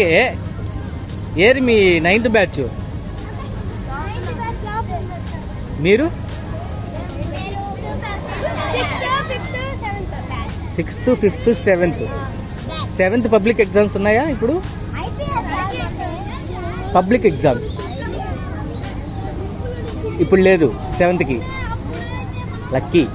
Okay. ఏది మీ 9th batch? మీరు 6th, 5th, 7th. 7th public exams ఉన్నాయా ఇప్పుడు? పబ్లిక్ ఎగ్జామ్ ఇప్పుడు లేదు 7th. లక్కీ.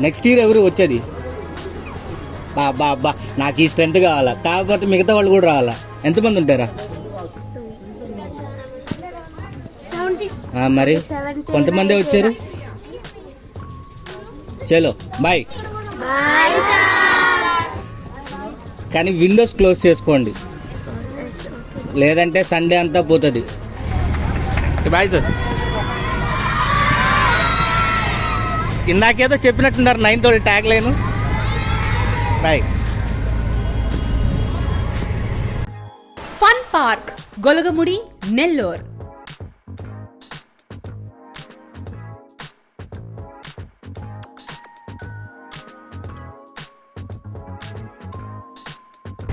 నెక్స్ట్ ఇయర్ ఎవరు వచ్చేది? బాబా నాకు ఈ స్ట్రెంత్ కావాలా, కాకపోతే మిగతా వాళ్ళు కూడా రావాలా. ఎంతమంది ఉంటారా? మరి కొంతమంది వచ్చారు. చలో బాయ్. కానీ విండోస్ క్లోజ్ చేసుకోండి, లేదంటే సండే అంతా పోతుంది. Bye sir. ఇందాకేదో చెప్పినట్టున్నారు 9th వాళ్ళు tag line. Bye. Fun park Golagamudi Nellore.